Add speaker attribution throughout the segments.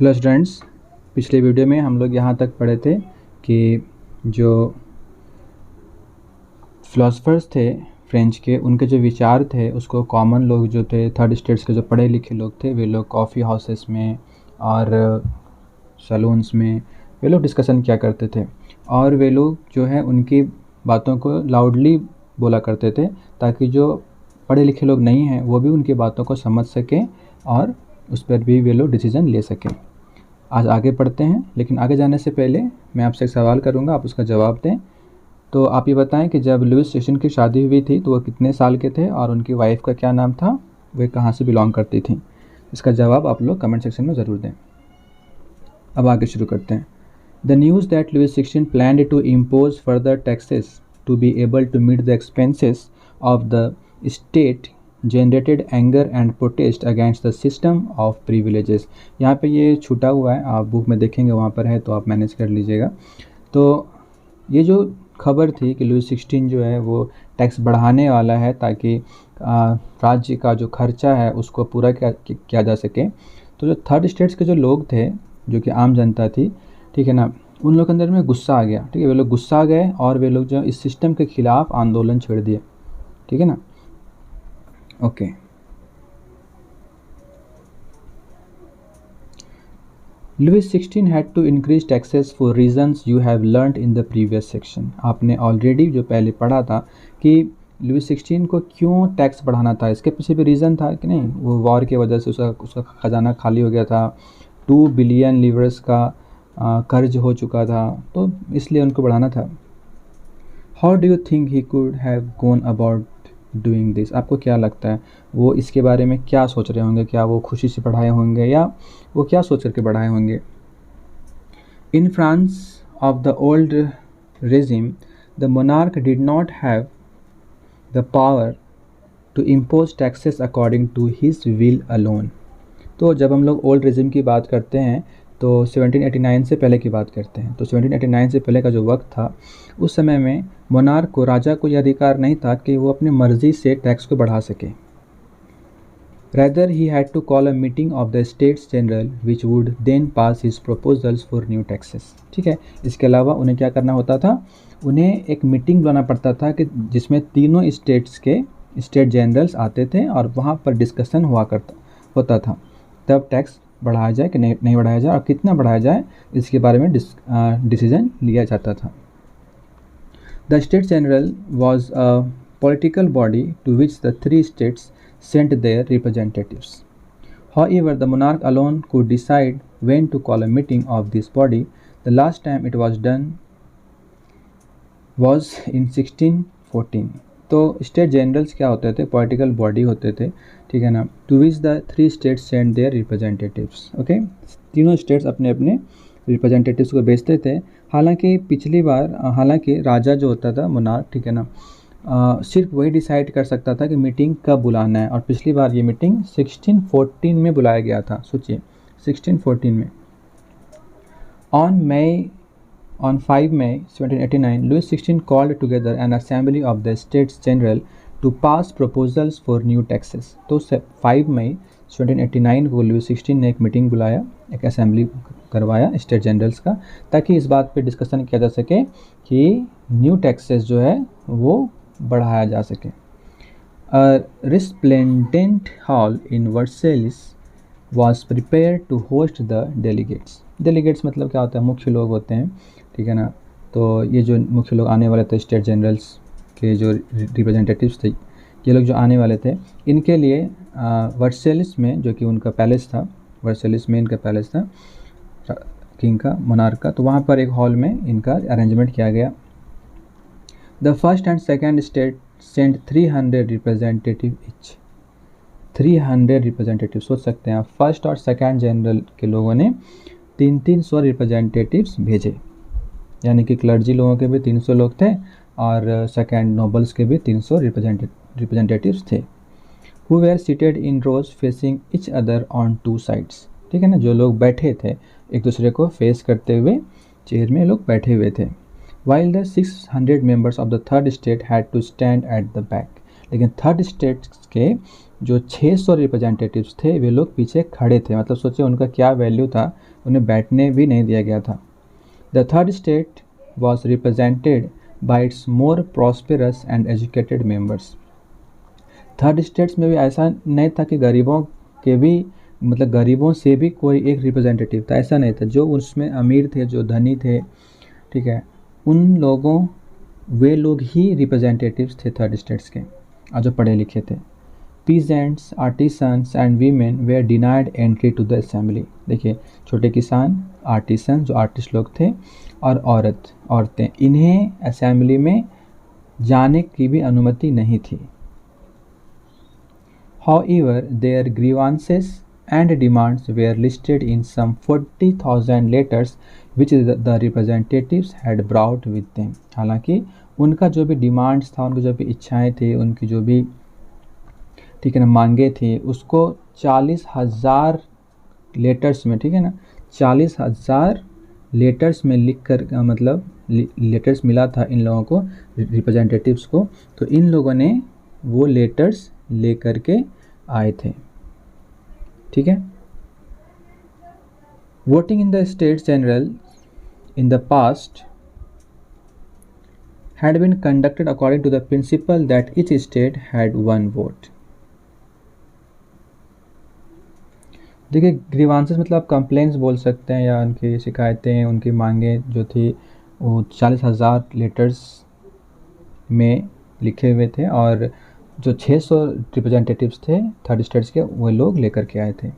Speaker 1: Hello students, पिछले video में हम लोग यहाँ तक पढ़े थे कि जो फिलोसफर्स थे फ्रेंच के, उनके जो विचार थे उसको कॉमन लोग जो थे, थर्ड स्टेट्स के जो पढ़े लिखे लोग थे, वे लोग कॉफ़ी हाउसेस में और सैलून्स में वे लोग डिस्कशन किया करते थे। और वे लोग जो है उनकी बातों को लाउडली बोला करते थे ताकि जो पढ़े लिखे लोग नहीं हैं वो भी उनकी बातों को समझ सकें और उस पर भी वे लोग डिसीज़न ले सकें। आज आगे पढ़ते हैं, लेकिन आगे जाने से पहले मैं आपसे एक सवाल करूंगा, आप उसका जवाब दें। तो आप ये बताएं कि जब लुईस सिक्सटीन की शादी हुई थी तो वो कितने साल के थे और उनकी वाइफ का क्या नाम था, वे कहाँ से बिलोंग करती थी। इसका जवाब आप लोग कमेंट सेक्शन में ज़रूर दें। अब आगे शुरू करते हैं। The news that Louis sixteen planned to impose further taxes to be able to meet the expenses of the state generated anger and protest against the system of privileges. यहाँ पे ये छूटा हुआ है, आप बुक में देखेंगे वहाँ पर है, तो आप मैनेज कर लीजिएगा। तो ये जो खबर थी कि लुईस सिक्सटीन जो है वो टैक्स बढ़ाने वाला है ताकि राज्य का जो खर्चा है उसको पूरा किया जा सके। तो जो थर्ड स्टेट्स के जो लोग थे, जो कि आम जनता थी, ठीक है ना, उन लोग के अंदर में गुस्सा आ गया। ठीक है, वे लोग गुस्सा आ गए और वे लोग जो इस सिस्टम के खिलाफ आंदोलन छेड़ दिए। ठीक है ना, okay. Louis XVI had to increase taxes for reasons you have learned in the previous section। आपने ऑलरेडी जो पहले पढ़ा था कि लुईस 16 को क्यों टैक्स बढ़ाना था, इसके पीछे भी रीज़न था कि नहीं, वो वॉर की वजह से उसका ख़जाना खाली हो गया था, 2 बिलियन लीवर्स का कर्ज हो चुका था, तो इसलिए उनको बढ़ाना था। How do you think he could have gone about doing this. आपको क्या लगता है वो इसके बारे में क्या सोच रहे होंगे? क्या वो खुशी से बढ़ाए होंगे या वो क्या सोच करके बढ़ाए होंगे? In France of the old regime the monarch did not have the power to impose taxes according to his will alone. तो जब हम लोग ओल्ड रेजिम की बात करते हैं तो 1789 से पहले की बात करते हैं। तो 1789 से पहले का जो वक्त था, उस समय में मोनार्क को, राजा को, यह अधिकार नहीं था कि वो अपनी मर्जी से टैक्स को बढ़ा सके। Rather, he had to call a meeting of the States General which would then pass his proposals for new taxes। ठीक है, इसके अलावा उन्हें क्या करना होता था, उन्हें एक मीटिंग बुलाना पड़ता था कि जिसमें तीनों स्टेट्स के स्टेट जनरल्स आते थे और वहाँ पर डिस्कशन होता था, तब टैक्स बढ़ाया जाए कि नहीं बढ़ाया जाए और कितना बढ़ाया जाए, इसके बारे में डिसीजन लिया जाता था। The state general was a political body to which the 3 states sent their representatives. However, the monarch alone could decide when to call a meeting of this body. The last time it was done was in 1614। तो state generals क्या होते थे? Political body होते थे, ठीक है ना, to which the 3 states sent their representatives। Okay, तीनों स्टेट्स अपने अपने रिप्रेजेंटेटिव्स को भेजते थे। हालांकि पिछली बार, हालांकि राजा जो होता था, मोनार्क, ठीक है ना, सिर्फ वही डिसाइड कर सकता था कि मीटिंग कब बुलाना है, और पिछली बार ये मीटिंग 1614 में बुलाया गया था। सोचिए, 1614 में। On 5 May 1789, Louis XVI called together an assembly of the States General to pass proposals for new taxes। तो 5 मई 1789 को लुईस 16 ने एक मीटिंग बुलाया, एक असेंबली करवाया स्टेट जनरल्स का, ताकि इस बात पे डिस्कशन किया जा सके कि न्यू टैक्सेस जो है वो बढ़ाया जा सके। Resplendent hall in Versailles was prepare to host the delegates. Delegates मतलब क्या होता है? मुख्य लोग होते हैं, ठीक है ना। तो ये जो मुख्य लोग आने वाले थे, स्टेट जनरल्स के जो रिप्रेजेंटेटिव्स थे, ये लोग जो आने वाले थे, इनके लिए वर्सेलिस में, जो कि उनका पैलेस था, वर्सेलिस में इनका पैलेस था किंग का, मोनार्क का, तो वहाँ पर एक हॉल में इनका अरेंजमेंट किया गया। The first and second state sent 300 representative each. 300 representative, सोच सकते हैं आप, फर्स्ट और सेकेंड जनरल के लोगों ने 300 रिप्रेजेंटेटिव्स भेजे, यानी कि क्लर्जी लोगों के भी 300 लोग थे और सेकेंड नोबल्स के भी 300 रिप्रेजेंटेटिव्स थे। Who were seated in rows facing each other on 2 sides। ठीक है ना, जो लोग बैठे थे एक दूसरे को फेस करते हुए, चेयर में लोग बैठे हुए थे। While the 600 members of the third state had to stand at the back। लेकिन थर्ड स्टेट के जो 600 रिप्रेजेंटेटिव्स थे वे लोग पीछे खड़े थे, मतलब सोचिए उनका क्या वैल्यू था, उन्हें बैठने भी नहीं दिया गया था। The third state was represented by it's more prosperous and educated members. Third states में भी ऐसा नहीं था कि गरीबों के भी, मतलब गरीबों से भी कोई एक रिप्रेजेंटेटिव था, ऐसा नहीं था। जो उसमें अमीर थे, जो धनी थे, ठीक है, उन लोगों, वे लोग ही रिप्रेजेंटेटिव्स थे थर्ड स्टेट्स के, और जो पढ़े लिखे थे। Peasants, artisans and women were denied entry to the assembly. देखिए, छोटे किसान, आर्टिसन जो आर्टिस्ट लोग थे, और औरतें, इन्हें असेंबली में जाने की भी अनुमति नहीं थी। However, their grievances and demands were listed in some 40,000 letters which the representatives had brought with them। हालांकि उनका जो भी डिमांड्स था, उनकी जो भी इच्छाएं थी, उनकी जो भी, ठीक है ना, मांगे थी, उसको 40,000 लेटर्स में, ठीक है ना, 40,000 लेटर्स में लिख कर, मतलब लेटर्स मिला था इन लोगों को, रिप्रेजेंटेटिव्स को। तो इन लोगों ने वो लेटर्स ले करके आए थे, ठीक है। Voting in the states general in the past had been conducted according to the principle that each state had one vote। देखिए, ग्रीवांसेस मतलब कंप्लेंट्स बोल सकते हैं, या उनकी शिकायतें, उनकी मांगे जो थी वो 40,000 लेटर्स में लिखे हुए थे, और जो 600 रिप्रेजेंटेटिव्स थे थर्ड स्टेट्स के, वो लोग लेकर के आए थे।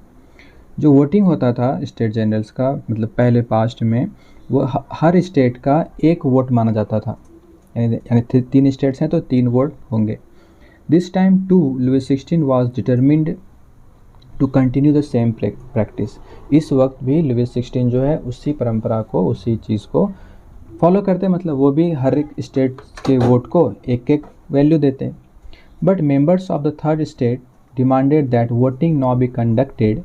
Speaker 1: जो वोटिंग होता था स्टेट जनरल्स का, मतलब पहले पास्ट में, वो हर स्टेट का एक वोट माना जाता था, यानी 3 स्टेट्स हैं तो 3 वोट होंगे। This time too Louis 16 was determined to continue the same practice. इस वक्त भी लुइस 16 जो है उसी परंपरा को, उसी चीज़ को फॉलो करते, मतलब वो भी हर एक स्टेट के वोट को एक एक वैल्यू देते। But members of the third state demanded that voting not be conducted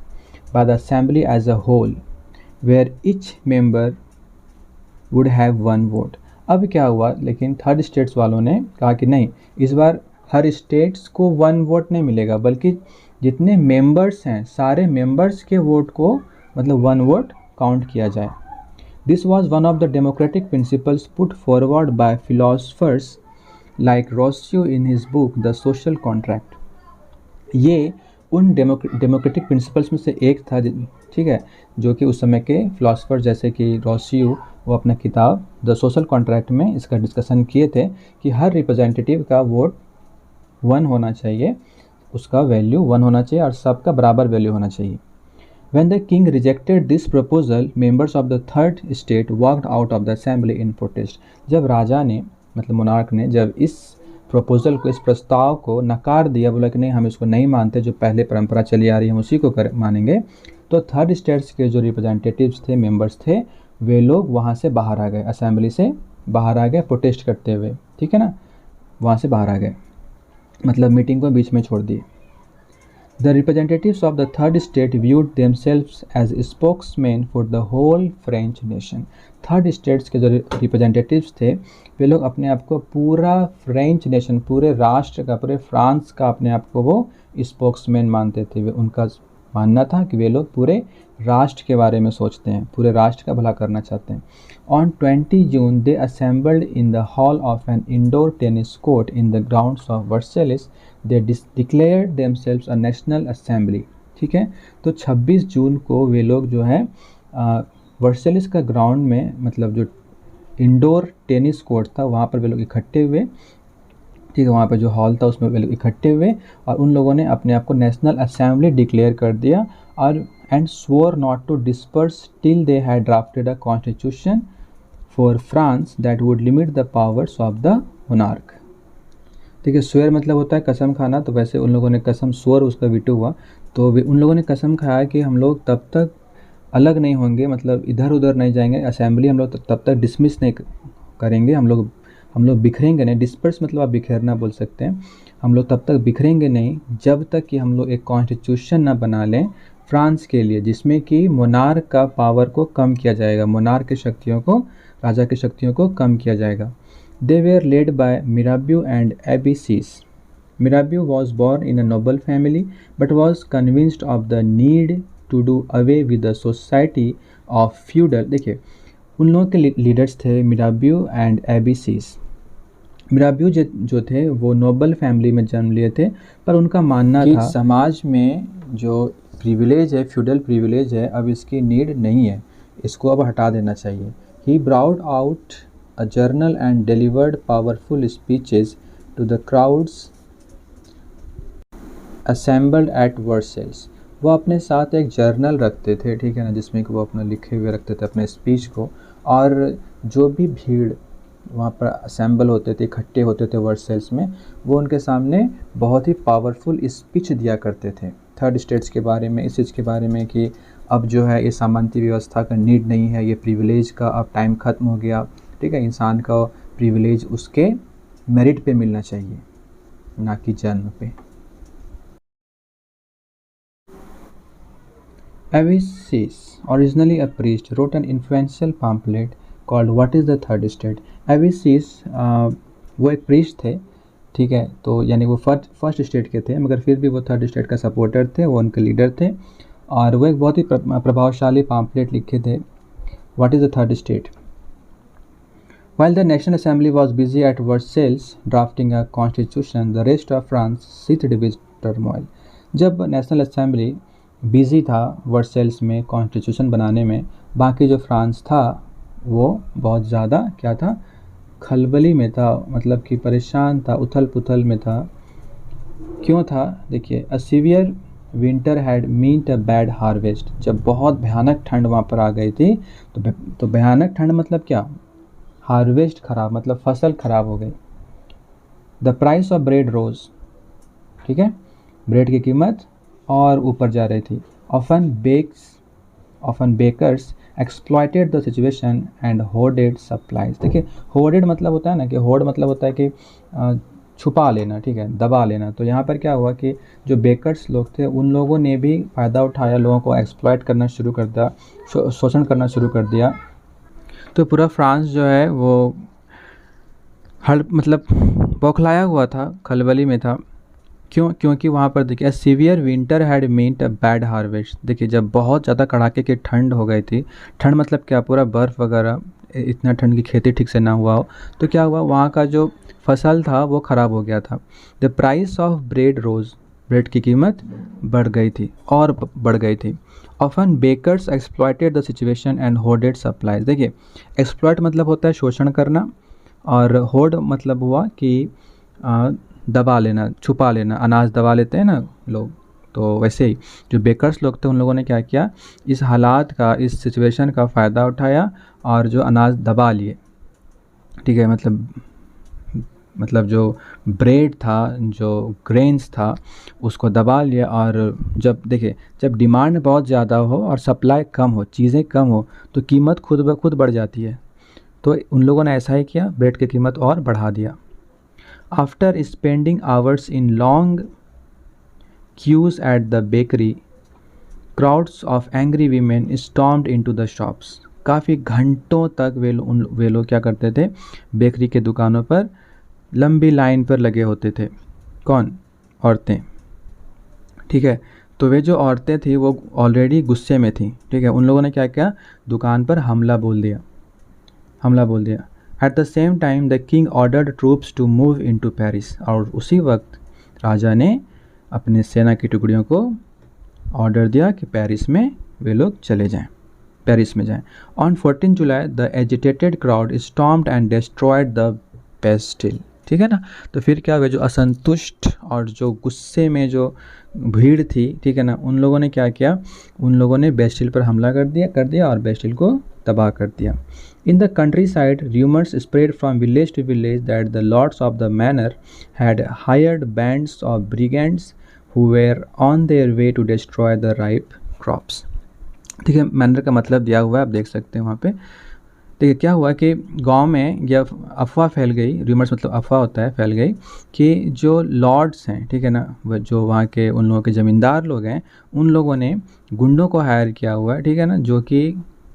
Speaker 1: by the assembly as a whole where each member would have one vote. अब क्या हुआ, लेकिन थर्ड स्टेट्स वालों ने कहा कि नहीं, इस बार हर स्टेट्स को 1 वोट नहीं मिलेगा, बल्कि जितने मेंबर्स हैं सारे मेंबर्स के वोट को, मतलब 1 वोट काउंट किया जाए। This was one of the democratic principles put forward bye philosophers like Rocio in his book the social contract. ये उन डेमोक्रेटिक प्रिंसिपल्स में से एक था, ठीक है, जो कि उस समय के फिलोसफर जैसे कि रोसियो, वो अपना किताब द सोशल कॉन्ट्रैक्ट में इसका डिस्कशन किए थे कि हर रिप्रेजेंटेटिव का वोट 1 होना चाहिए, उसका वैल्यू 1 होना चाहिए, और सबका बराबर वैल्यू होना चाहिए। When the king rejected this proposal, members of the third state walked out of the assembly in protest। जब राजा ने, मतलब मोनार्क ने, जब इस प्रपोजल को, इस प्रस्ताव को नकार दिया, बोला कि नहीं, हम इसको नहीं मानते, जो पहले परंपरा चली आ रही है हम उसी को मानेंगे, तो थर्ड स्टेट्स के जो रिप्रेजेंटेटिव्स थे, मेंबर्स थे, वे लोग वहाँ से बाहर आ गए, असेंबली से बाहर आ गए प्रोटेस्ट करते हुए, ठीक है ना, वहाँ से बाहर आ गए, मतलब मीटिंग को बीच में छोड़ दिए। The representatives of the third state viewed themselves as spokesmen for the whole French nation। Third states के जो रिप्रेजेंटेटिव्स थे, वे लोग अपने आप को पूरा फ्रेंच नेशन, पूरे राष्ट्र का, पूरे फ्रांस का अपने आप को वो स्पोक्समैन मानते थे। वे, उनका मानना था कि वे लोग पूरे राष्ट्र के बारे में सोचते हैं, पूरे राष्ट्र का भला करना चाहते हैं। On 20 June they assembled in the hall of an indoor tennis court in the grounds of Versailles। They declared themselves a national assembly। ठीक है, तो 26 जून को वे लोग जो है वर्सेलिस का ग्राउंड में, मतलब जो इंडोर टेनिस कोर्ट था, वहाँ पर वे लोग इकट्ठे हुए, ठीक है, वहाँ पर जो हॉल था उसमें वे लोग इकट्ठे हुए, और उन लोगों ने अपने आप को नेशनल असेंबली डिक्लेयर कर दिया, और and swore not to disperse till they had drafted a constitution for France that would limit the powers of the monarch. ठीक है, स्वेयर मतलब होता है कसम खाना, तो वैसे उन लोगों ने कसम, स्वर उसका वीटो हुआ, तो उन लोगों ने कसम खाया कि हम लोग तब तक अलग नहीं होंगे, मतलब इधर उधर नहीं जाएंगे, असेंबली हम लोग तब तक डिसमिस नहीं करेंगे, हम लोग बिखरेंगे नहीं, डिस्पर्स मतलब आप बिखेरना बोल सकते हैं, हम लोग तब तक बिखरेंगे नहीं जब तक कि हम लोग एक कॉन्स्टिट्यूशन ना बना लें फ्रांस के लिए, जिसमें कि मोनार्क का पावर को कम किया जाएगा, मोनार्क की शक्तियों को, राजा की शक्तियों को कम किया जाएगा। They were led by Mirabeau and Abbe Sieyes. Mirabeau was born in a noble family but was convinced of the need to do away with the society of feudal। देखिए उन लोगों के लीडर्स थे मिराबियो एंड एबिसिस। मिराबियो जो थे वो Nobel family में जन्म लिए थे, पर उनका मानना था समाज में जो प्रिविलेज है, फ्यूडल प्रिविलेज है, अब इसकी नीड नहीं है, इसको अब हटा देना चाहिए। He brought out a journal and delivered powerful speeches to the crowds assembled at Versailles. वो अपने साथ एक जर्नल रखते थे, ठीक है ना, जिसमें कि वो अपना लिखे हुए रखते थे अपने स्पीच को, और जो भी भीड़ वहाँ पर असेंबल होते थे, इकट्ठे होते थे वर्सेल्स में, वो उनके सामने बहुत ही पावरफुल स्पीच दिया करते थे थर्ड स्टेट्स के बारे में, इस चीज़ के बारे में कि अब जो है ये सामंती व्यवस्था का नीड नहीं है, ये प्रिविलेज का अब टाइम ख़त्म हो गया, ठीक है। इंसान का प्रिविलेज उसके मेरिट पे मिलना चाहिए, ना कि जन्म पे। Avesis, originally a priest, wrote an influential pamphlet called What is the Third State। Avesis वो एक प्रीस्ट थे, ठीक है, तो यानी वो फर्स्ट स्टेट के थे, मगर फिर भी वो थर्ड स्टेट का सपोर्टर थे, वो उनके लीडर थे, और वो एक बहुत ही प्रभावशाली पम्फलेट लिखे थे, what is the third state. While the National Assembly was busy at Versailles drafting a constitution, the rest of France seethed with turmoil। जब नेशनल असेंबली बिज़ी था वर्सेल्स में कॉन्स्टिट्यूशन बनाने में, बाकी जो फ्रांस था वो बहुत ज़्यादा क्या था, खलबली में था, मतलब कि परेशान था, उथल पुथल में था। क्यों था? देखिए, a severe winter had meant a bad harvest. जब बहुत भयानक ठंड वहाँ पर आ गई थी, तो भयानक ठंड मतलब क्या, हार्वेस्ट खराब, मतलब फसल खराब हो गई। द प्राइस ऑफ ब्रेड रोज, ठीक है, ब्रेड की कीमत और ऊपर जा रही थी। Often bakers exploited the situation and hoarded supplies. देखिए, होर्डेड मतलब होता है ना, कि होर्ड मतलब होता है कि छुपा लेना, ठीक है, दबा लेना। तो यहाँ पर क्या हुआ कि जो बेकर्स लोग थे उन लोगों ने भी फ़ायदा उठाया, लोगों को एक्सप्लॉयट करना शुरू कर दिया, शोषण करना शुरू कर दिया। तो पूरा फ्रांस जो है वो मतलब बौखलाया हुआ था, खलबली में था। क्योंकि वहाँ पर देखिए, severe winter had meant a bad harvest. देखिए, जब बहुत ज़्यादा कड़ाके की ठंड हो गई थी, ठंड मतलब क्या, पूरा बर्फ़ वगैरह, इतना ठंड की खेती ठीक से ना हुआ हो, तो क्या हुआ, वहाँ का जो फसल था वो ख़राब हो गया था। The price of bread rose, bread की कीमत बढ़ गई थी और बढ़ गई थी। Often bakers exploited the situation and hoarded supplies. देखिए, एक्सप्लॉयट मतलब होता है शोषण करना, और होर्ड मतलब हुआ कि दबा लेना, छुपा लेना, अनाज दबा लेते हैं ना लोग, तो वैसे ही जो बेकर्स लोग थे उन लोगों ने क्या किया, इस हालात का, इस सिचुएशन का फ़ायदा उठाया और जो अनाज दबा लिए, ठीक है, मतलब जो ब्रेड था, जो ग्रेन्स था, उसको दबा लिया। और जब देखिए, जब डिमांड बहुत ज़्यादा हो और सप्लाई कम हो, चीज़ें कम हो, तो कीमत खुद ब खुद बढ़ जाती है। तो उन लोगों ने ऐसा ही किया, ब्रेड की कीमत और बढ़ा दिया। After spending hours in long queues at the bakery, crowds of angry women stormed into the shops. काफ़ी घंटों तक वे लोग क्या करते थे, बेकरी के दुकानों पर लंबी लाइन पर लगे होते थे। कौन? औरतें, ठीक है। तो वे जो औरतें थी वो ऑलरेडी गुस्से में थी, ठीक है। उन लोगों ने क्या किया, दुकान पर हमला बोल दिया। At the same time the king ordered troops to move into Paris. और उसी वक्त राजा ने अपने सेना की टुकड़ियों को ऑर्डर दिया कि पेरिस में वे लोग चले जाएं, पेरिस में जाएं। On 14 July the agitated crowd stormed and destroyed the Bastille, ठीक है ना। तो फिर क्या हुआ, जो असंतुष्ट और जो गुस्से में जो भीड़ थी, ठीक है ना, उन लोगों ने क्या किया, उन लोगों ने बेस्टिल पर हमला कर दिया और बेस्टिल को तबाह कर दिया। In the countryside rumours spread from village to village that the lords of the manor had hired bands of brigands who were on their way to destroy the ripe crops, ठीक है। Manner का मतलब दिया हुआ है, आप देख सकते हैं वहाँ पे। देखिए, क्या हुआ कि गांव में यह अफवाह फैल गई, रूमर्स मतलब अफवाह होता है, फैल गई कि जो लॉर्ड्स हैं, ठीक है ना, वह जो वहाँ के उन लोगों के ज़मींदार लोग हैं, उन लोगों ने गुंडों को हायर किया हुआ है, ठीक है ना, जो कि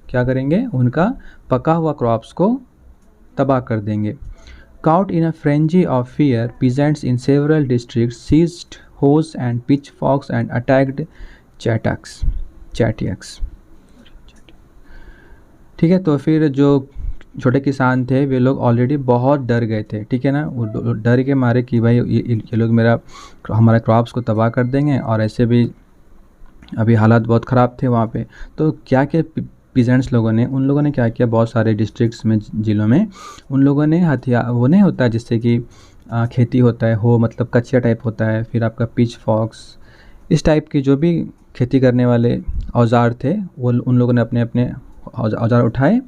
Speaker 1: क्या करेंगे, उनका पका हुआ क्रॉप्स को तबाह कर देंगे। Caught in a frenzy of fear, peasants in several districts seized hoes and pitchforks and attacked Chatiaks. Chatiaks. ठीक है, तो फिर जो छोटे किसान थे वे लोग ऑलरेडी बहुत डर गए थे, ठीक है ना, वो डर के मारे कि भाई ये लोग हमारा क्रॉप्स को तबाह कर देंगे, और ऐसे भी अभी हालात बहुत ख़राब थे वहाँ पे। तो क्या क्या पीजेंट्स लोगों ने, उन लोगों ने क्या किया, बहुत सारे डिस्ट्रिक्ट्स में, ज़िलों में उन लोगों ने हथियार, वो नहीं होता जिससे कि खेती होता है, हो मतलब कचिया टाइप होता है, फिर आपका पिच फॉक्स, इस टाइप की जो भी खेती करने वाले औजार थे, वो उन लोगों ने अपने अपने औजार उठाए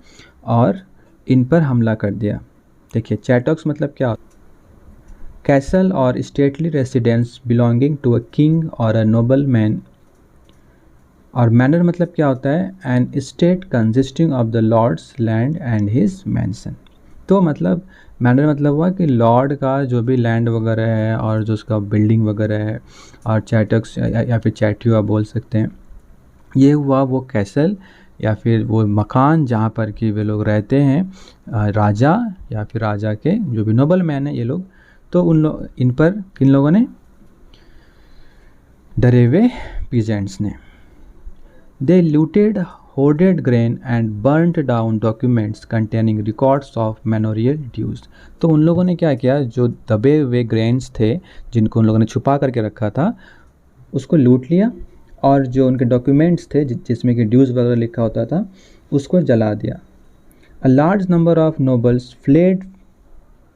Speaker 1: और इन पर हमला कर दिया। देखिए चैटॉक्स मतलब क्या, कैसल और stately residence belonging to a king और अ नोबल मैन, और मैनर मतलब क्या होता है, an state consisting of the lord's land and his mansion. तो मतलब मैनर मतलब हुआ कि लॉर्ड का जो भी लैंड वगैरह है और जो उसका बिल्डिंग वगैरह है, और चैटक्स या फिर चैट्यू आप बोल सकते हैं, ये हुआ वो कैसल या फिर वो मकान जहाँ पर कि वे लोग रहते हैं, राजा या फिर राजा के जो भी नोबल मैन है ये लोग। तो इन पर किन लोगों ने, डरे हुए पीजेंट्स ने। They looted hoarded grain and burnt down documents containing records of manorial dues। तो उन लोगों ने क्या किया, जो दबे हुए ग्रेन्स थे जिनको उन लोगों ने छुपा करके रखा था, उसको लूट लिया, और जो उनके डॉक्यूमेंट्स थे जिसमें कि ड्यूज वगैरह लिखा होता था, उसको जला दिया। A large number of nobles fled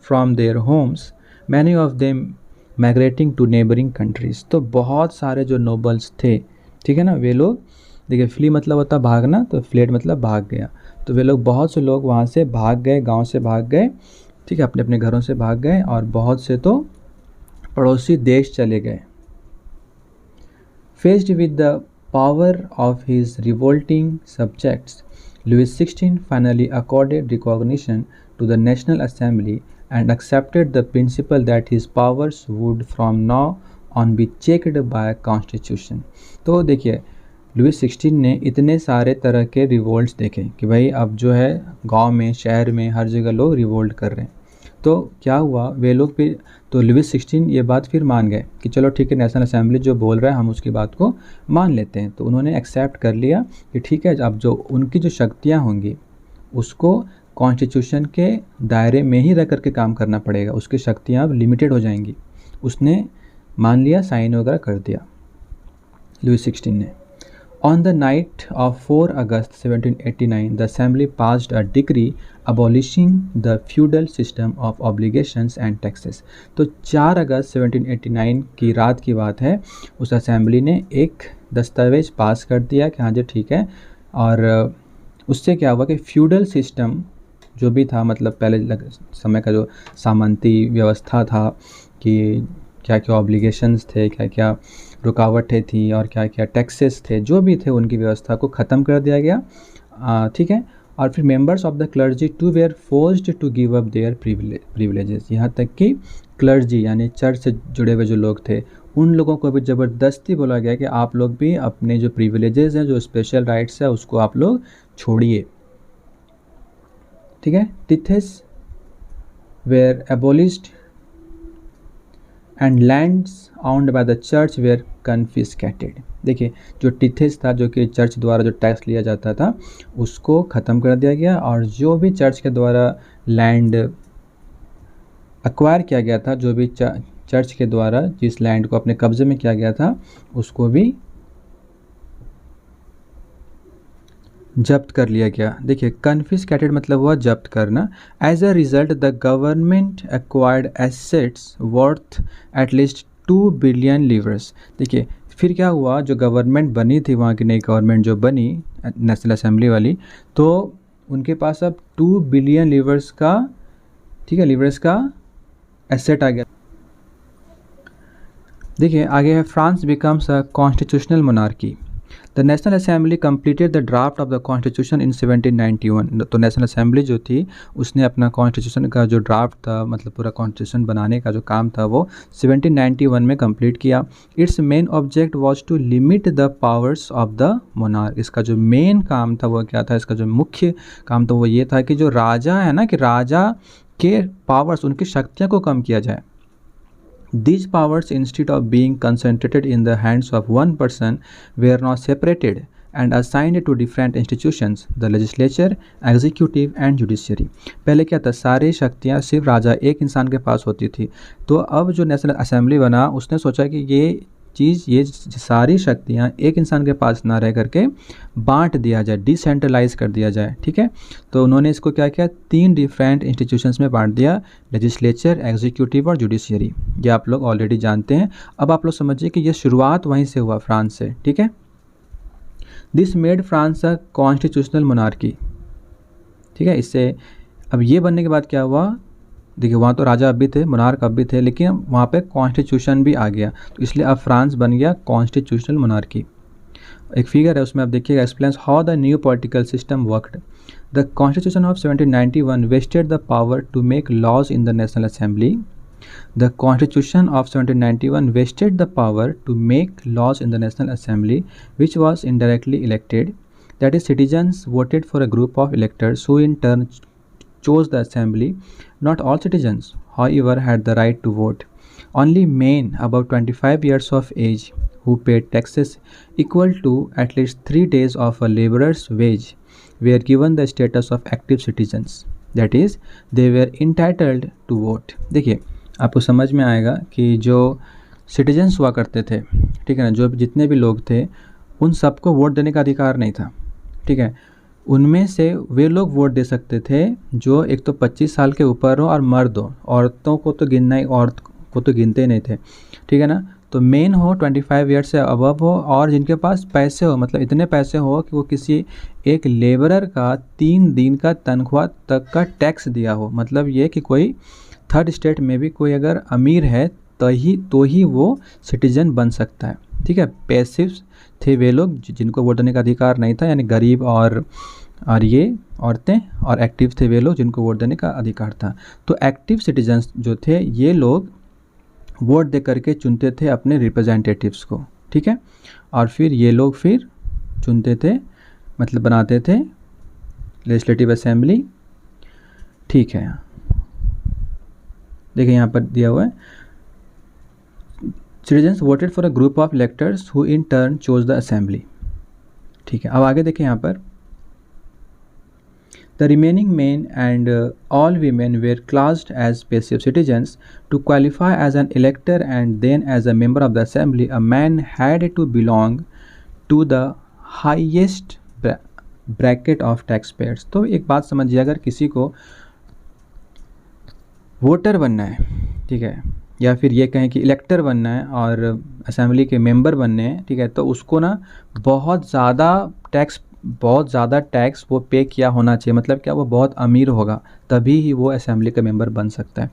Speaker 1: from their homes, many of them migrating to neighboring countries। तो बहुत सारे जो नोबल्स थे, ठीक है ना, वे लोग, देखिए फ्ली मतलब होता है भागना, तो फ्लेड मतलब भाग गया, तो वे लोग, बहुत से लोग वहाँ से भाग गए, गांव से भाग गए, ठीक है, अपने अपने घरों से भाग गए, और बहुत से तो पड़ोसी देश चले गए। Faced with the power of his revolting subjects, Louis 16 finally accorded recognition to the national assembly and accepted the principle that his powers would from now on be checked by constitution. तो देखिए Louis 16 ने इतने सारे तरह के revolts देखे कि भाई अब जो है गांव में, शहर में, हर जगह लोग रिवोल्ट कर रहे हैं। तो क्या हुआ, वे लोग फिर, तो लुइस 16 ये बात फिर मान गए कि चलो ठीक है, नेशनल असेंबली जो बोल रहा है हम उसकी बात को मान लेते हैं। तो उन्होंने एक्सेप्ट कर लिया कि ठीक है, अब जो उनकी जो शक्तियाँ होंगी उसको कॉन्स्टिट्यूशन के दायरे में ही रह करके काम करना पड़ेगा, उसकी शक्तियाँ अब लिमिटेड हो जाएंगी। उसने मान लिया, साइन वगैरह कर दिया लुइस 16 ने। On the night of 4 August 1789, the Assembly passed a decree abolishing the feudal system of obligations and taxes। तो 4 अगस्त 1789 की रात की बात है, उस असेंबली ने एक दस्तावेज पास कर दिया कि हाँ जी ठीक है, और उससे क्या हुआ कि फ्यूडल सिस्टम जो भी था, मतलब पहले समय का जो सामंती व्यवस्था था कि क्या क्या ऑब्लिगेशंस थे, क्या क्या रुकावटें थी, और क्या क्या टैक्सेस थे, जो भी थे उनकी व्यवस्था को ख़त्म कर दिया गया, ठीक है। और फिर members of the clergy too were forced to give up their privileges, यहाँ तक कि क्लर्जी यानी चर्च से जुड़े हुए जो लोग थे उन लोगों को भी ज़बरदस्ती बोला गया कि आप लोग भी अपने जो प्रिविलेजेस हैं, जो स्पेशल राइट्स है, उसको आप लोग छोड़िए, ठीक है। Tithes were abolished and lands owned by the church were confiscated। देखिए जो टिथेस था, जो कि चर्च द्वारा जो टैक्स लिया जाता था, उसको ख़त्म कर दिया गया, और जो भी चर्च के द्वारा लैंड एक्वायर किया गया था, जो भी चर्च के द्वारा जिस लैंड को अपने कब्जे में किया गया था, उसको भी जब्त कर लिया गया। देखिए कन्फिस्केटेड मतलब हुआ जब्त करना। As a result the government acquired assets worth at least 2 billion livres. देखिए फिर क्या हुआ, जो गवर्नमेंट बनी थी, वहाँ की नई गवर्नमेंट जो बनी नेशनल असेंबली वाली, तो उनके पास अब 2 बिलियन लीवर्स का, ठीक है, लीवर्स का एसेट आ गया। देखिए आगे है, France becomes a constitutional monarchy. The national assembly completed the draft of the constitution in 1791। तो नेशनल असेंबली जो थी उसने अपना कॉन्स्टिट्यूशन का जो ड्राफ्ट था, मतलब पूरा कॉन्स्टिट्यूशन बनाने का जो काम था, वो 1791 में कंप्लीट किया। Its main object was to limit the powers of the monarch. इसका जो मेन काम था वो क्या था, इसका जो मुख्य काम था वो ये था कि जो राजा है ना, कि राजा के पावर्स, उनकी शक्तियाँ को कम किया जाए। These powers, instead of being concentrated in the hands of one person, were now separated and assigned to different institutions, the legislature, executive and judiciary। पहले क्या था, सारी शक्तियाँ सिर्फ राजा एक इंसान के पास होती थी। तो अब जो नेशनल असेंबली बना, उसने सोचा कि ये सारी शक्तियाँ एक इंसान के पास ना रह करके बांट दिया जाए, डिसेंट्रलाइज कर दिया जाए। ठीक है, तो उन्होंने इसको क्या किया, 3 डिफरेंट इंस्टीट्यूशंस में बांट दिया, लेजिस्लेचर, एग्जीक्यूटिव और जुडिशियरी। ये आप लोग ऑलरेडी जानते हैं। अब आप लोग समझिए कि ये शुरुआत वहीं से हुआ, फ्रांस से। ठीक है, this made France a constitutional monarchy. ठीक है, इससे अब ये बनने के बाद क्या हुआ, देखिए वहाँ तो राजा अब भी थे, मोनार्क अब भी थे, लेकिन वहाँ पे कॉन्स्टिट्यूशन भी आ गया, तो इसलिए अब फ्रांस बन गया कॉन्स्टिट्यूशनल मोनार्की। एक फिगर है उसमें आप देखिएगा, explains how the new political system worked. The constitution of 1791 vested the power to make laws in the national assembly. The constitution of 1791 vested the power to make laws in the national assembly which was indirectly elected, that is citizens voted for a group of electors who in turn chose the assembly. Not all citizens, however, had the right to vote. Only men above 25 years of age who paid taxes equal to at least 3 days of a laborer's wage were given the status of active citizens. That is, they were entitled to vote. देखिए आपको समझ में आएगा कि जो citizens हुआ करते थे, ठीक है ना, जो जितने भी लोग थे उन सबको वोट देने का अधिकार नहीं था। ठीक है, उनमें से वे लोग वोट दे सकते थे जो एक तो 25 साल के ऊपर हो और मर्द हो, औरतों को तो गिनना ही, औरत को तो गिनते नहीं थे। ठीक है ना, तो मेन हो 25 ईयर्स से अबव हो और जिनके पास पैसे हो, मतलब इतने पैसे हो कि वो किसी एक लेबरर का 3 दिन का तनख्वाह तक का टैक्स दिया हो। मतलब ये कि कोई थर्ड स्टेट में भी कोई अगर अमीर है तो ही वो सिटीजन बन सकता है। ठीक है, पैसिव थे वे लोग जिनको वोट देने का अधिकार नहीं था, यानी गरीब और ये औरतें, और एक्टिव थे वे लोग जिनको वोट देने का अधिकार था। तो एक्टिव सिटीजन्स जो थे ये लोग वोट दे करके चुनते थे अपने रिप्रेजेंटेटिव्स को। ठीक है, और फिर ये लोग फिर चुनते थे, मतलब बनाते थे लेजिस्लेटिव असेंबली। ठीक है, देखिए यहाँ पर दिया हुआ है, citizens voted for a group of electors who in turn chose the assembly. ठीक है, अब आगे देखें यहाँ पर, The remaining men and all women were classed as passive citizens. To qualify as an elector and then as a member of the assembly, a man had to belong to the highest bracket of taxpayers. तो एक बात समझिए, अगर किसी को voter बनना है, ठीक है, या फिर ये कहें कि इलेक्टर बनना है और असेंबली के मेंबर बनने हैं, ठीक है, तो उसको ना बहुत ज़्यादा टैक्स वो पे किया होना चाहिए। मतलब क्या, वो बहुत अमीर होगा तभी ही वो असेंबली का मेंबर बन सकता है।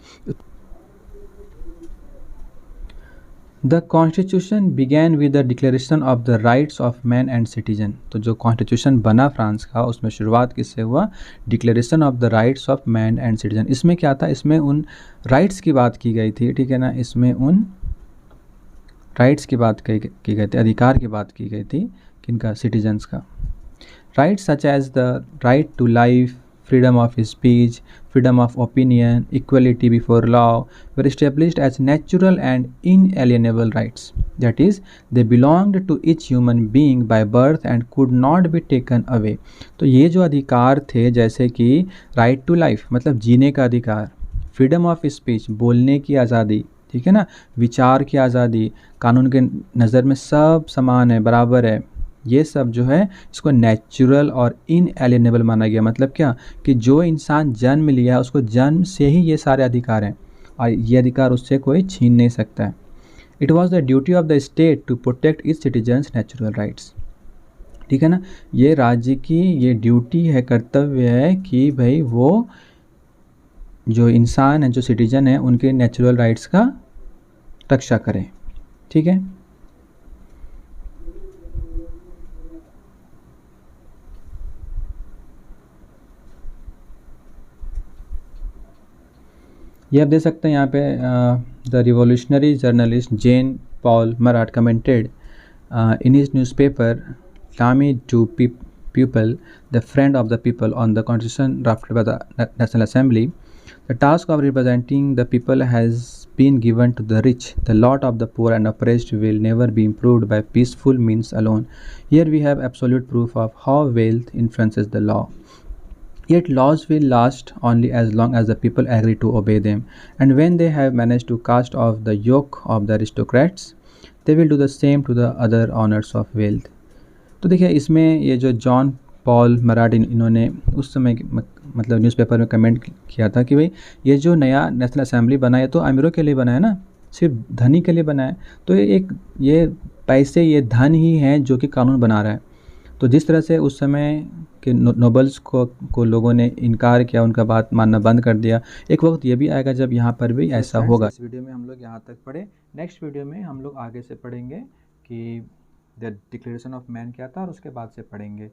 Speaker 1: The constitution began with the declaration of the rights of man and citizen. तो जो कॉन्स्टिट्यूशन बना फ्रांस का, उसमें शुरुआत किससे हुआ, declaration of the rights of man and citizen. इसमें क्या था, इसमें उन राइट्स की बात की गई थी। ठीक है ना, इसमें उन राइट्स की बात की गई थी, अधिकार की बात की गई थी, किनका, सिटीजन्स का। Rights such as the right to life, freedom of speech, freedom of opinion, equality before law were established as natural and inalienable rights. That is, they belonged to each human being by birth and could not be taken away. तो ये जो अधिकार थे, जैसे कि right to life मतलब जीने का अधिकार, freedom of speech बोलने की आज़ादी, ठीक है ना, विचार की आज़ादी, कानून के नज़र में सब समान है, बराबर है, ये सब जो है इसको नेचुरल और इनएलिएनेबल माना गया। मतलब क्या, कि जो इंसान जन्म लिया उसको जन्म से ही ये सारे अधिकार हैं और ये अधिकार उससे कोई छीन नहीं सकता है। It was the duty of the state to protect its citizens natural rights. ठीक है ना, ये राज्य की ये ड्यूटी है, कर्तव्य है कि भाई वो जो इंसान है, जो सिटीजन है, उनके नेचुरल राइट्स का रक्षा करें। ठीक है, ये आप दे सकते हैं यहाँ पे, the revolutionary journalist Jean Paul Marat commented in his newspaper L'Ami to people, the friend of the people on the constitution drafted by the National Assembly. The task of representing the people has been given to the rich. The lot of the poor and oppressed will never be improved by peaceful means alone. Here we have absolute proof of how wealth influences the law. Yet laws will last only as long as the people agree to obey them, and when they have managed to cast off the yoke of the aristocrats, they will do the same to the other owners of wealth. तो देखिए इसमें ये जो John Paul Marad इन्होंने उस समय मतलब newspaper में कमेंट किया था कि भाई ये जो नया नेशनल असेंबली बना है तो अमीरों के लिए बना है ना, सिर्फ धनी के लिए बना है। तो ये पैसे ये धन ही है जो कि कानून बना रहा है। तो जिस तरह से उस समय के नोबल्स को लोगों ने इनकार किया, उनका बात मानना बंद कर दिया, एक वक्त ये भी आएगा जब यहाँ पर भी ऐसा होगा। इस वीडियो में हम लोग यहाँ तक पढ़े। नेक्स्ट वीडियो में हम लोग आगे से पढ़ेंगे कि द डिक्लेरेशन ऑफ मैन क्या था और उसके बाद से पढ़ेंगे।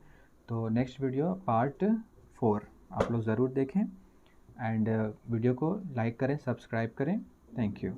Speaker 1: तो नेक्स्ट वीडियो पार्ट 4 आप लोग ज़रूर देखें एंड वीडियो को लाइक करें, सब्सक्राइब करें। Thank you.